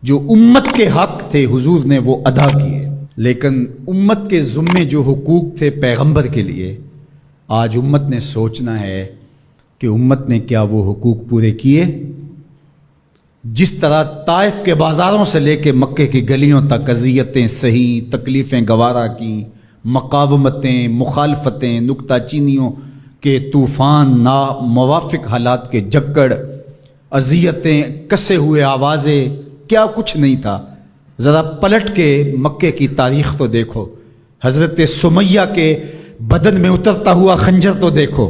جو امت کے حق تھے حضور نے وہ ادا کیے، لیکن امت کے ذمے جو حقوق تھے پیغمبر کے لیے آج امت نے سوچنا ہے کہ امت نے کیا وہ حقوق پورے کیے؟ جس طرح طائف کے بازاروں سے لے کے مکے کی گلیوں تک اذیتیں سہی، تکلیفیں گوارا کی، مقاومتیں، مخالفتیں، نکتہ چینیوں کے طوفان، ناموافق حالات کے جکڑ، اذیتیں، کسے ہوئے آوازیں، کیا کچھ نہیں تھا۔ ذرا پلٹ کے مکے کی تاریخ تو دیکھو، حضرت سمیہ کے بدن میں اترتا ہوا خنجر تو دیکھو،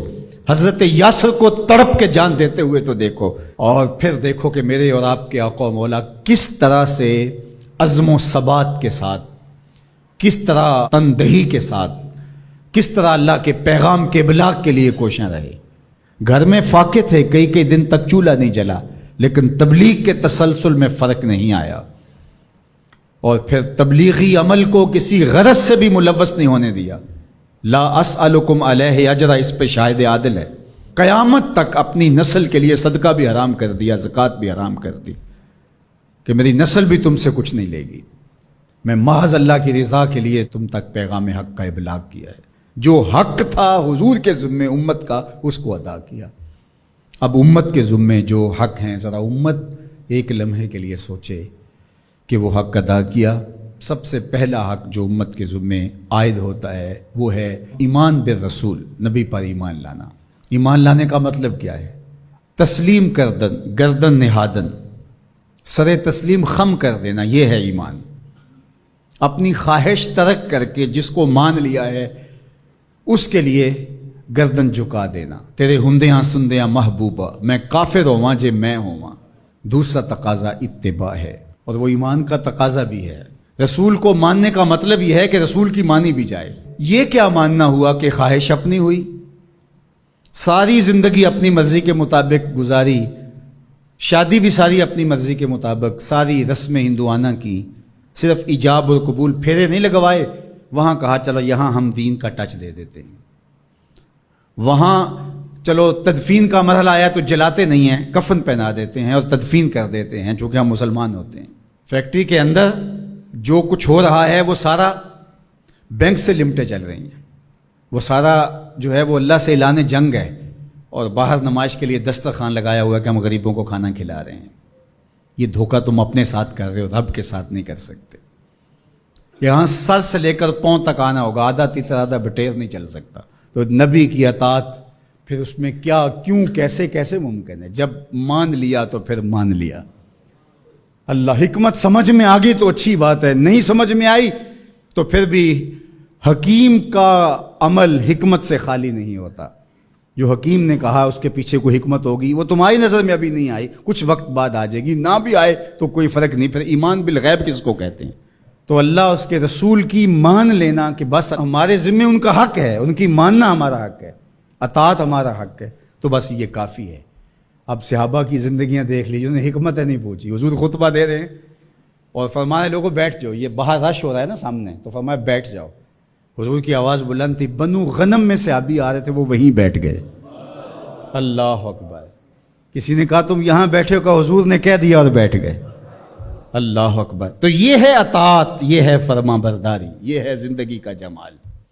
حضرت یاسر کو تڑپ کے جان دیتے ہوئے تو دیکھو، اور پھر دیکھو کہ میرے اور آپ کے آقا و مولا کس طرح سے عزم و ثبات کے ساتھ، کس طرح تندہی کے ساتھ، کس طرح اللہ کے پیغام کے ابلاغ کے لیے کوشاں رہے۔ گھر میں فاقے تھے، کئی دن تک چولہا نہیں جلا، لیکن تبلیغ کے تسلسل میں فرق نہیں آیا، اور پھر تبلیغی عمل کو کسی غرض سے بھی ملوث نہیں ہونے دیا۔ لا اسألکم علیہ اجرا اس پہ شاہد عادل ہے۔ قیامت تک اپنی نسل کے لیے صدقہ بھی حرام کر دیا، زکوٰۃ بھی حرام کر دی کہ میری نسل بھی تم سے کچھ نہیں لے گی، میں محض اللہ کی رضا کے لیے تم تک پیغام حق کا ابلاغ کیا ہے۔ جو حق تھا حضور کے ذمے امت کا، اس کو ادا کیا۔ اب امت کے ذمے جو حق ہیں، ذرا امت ایک لمحے کے لیے سوچے کہ وہ حق ادا کیا۔ سب سے پہلا حق جو امت کے ذمے عائد ہوتا ہے وہ ہے ایمان بالرسول، نبی پر ایمان لانا۔ ایمان لانے کا مطلب کیا ہے؟ تسلیم کردن، گردن نہادن، سر تسلیم خم کر دینا، یہ ہے ایمان۔ اپنی خواہش ترک کر کے جس کو مان لیا ہے اس کے لیے گردن جھکا دینا۔ تیرے ہندیاں سندیاں محبوبہ، میں کافر ہوا جے میں ہوا۔ دوسرا تقاضا اتباع ہے، اور وہ ایمان کا تقاضا بھی ہے۔ رسول کو ماننے کا مطلب یہ ہے کہ رسول کی مانی بھی جائے۔ یہ کیا ماننا ہوا کہ خواہش اپنی ہوئی، ساری زندگی اپنی مرضی کے مطابق گزاری، شادی بھی ساری اپنی مرضی کے مطابق، ساری رسم ہندوانہ کی، صرف ایجاب اور قبول، پھیرے نہیں لگوائے۔ وہاں کہا چلو یہاں ہم دین کا ٹچ دے دیتے ہیں، وہاں چلو تدفین کا مرحلہ آیا تو جلاتے نہیں ہیں، کفن پہنا دیتے ہیں اور تدفین کر دیتے ہیں چونکہ ہم مسلمان ہوتے ہیں۔ فیکٹری کے اندر جو کچھ ہو رہا ہے وہ سارا بینک سے لمٹیں چل رہی ہیں، وہ سارا جو ہے وہ اللہ سے اعلان جنگ ہے، اور باہر نمائش کے لیے دسترخوان لگایا ہوا ہے کہ ہم غریبوں کو کھانا کھلا رہے ہیں۔ یہ دھوکہ تم اپنے ساتھ کر رہے ہو، رب کے ساتھ نہیں کر سکتے۔ یہاں سر سے لے کر پاؤں تک آنا ہوگا، آدھا تیتر آدھا بٹیر نہیں چل سکتا۔ تو نبی کی اطاعت پھر اس میں کیا، کیوں، کیسے ممکن ہے؟ جب مان لیا تو پھر مان لیا۔ اللہ حکمت سمجھ میں آ گئی تو اچھی بات ہے، نہیں سمجھ میں آئی تو پھر بھی حکیم کا عمل حکمت سے خالی نہیں ہوتا۔ جو حکیم نے کہا اس کے پیچھے کوئی حکمت ہوگی، وہ تمہاری نظر میں ابھی نہیں آئی، کچھ وقت بعد آ جائے گی، نہ بھی آئے تو کوئی فرق نہیں۔ پھر ایمان بالغیب کس کو کہتے ہیں؟ تو اللہ اس کے رسول کی مان لینا کہ بس ہمارے ذمے ان کا حق ہے، ان کی ماننا ہمارا حق ہے، اطاعت ہمارا حق ہے، تو بس یہ کافی ہے۔ اب صحابہ کی زندگیاں دیکھ لیجیے، انہیں حکمت نہیں پوچھی۔ حضور خطبہ دے رہے ہیں اور فرمایا لوگوں بیٹھ جاؤ، یہ باہر رش ہو رہا ہے نا سامنے، تو فرمایا بیٹھ جاؤ۔ حضور کی آواز بلند تھی، بنو غنم میں صحابی آ رہے تھے، وہ وہیں بیٹھ گئے۔ اللہ اکبر۔ کسی نے کہا تم یہاں بیٹھے ہو، کہ حضور نے کہہ دیا اور بیٹھ گئے۔ اللہ اکبر۔ تو یہ ہے اطاعت، یہ ہے فرما برداری، یہ ہے زندگی کا جمال۔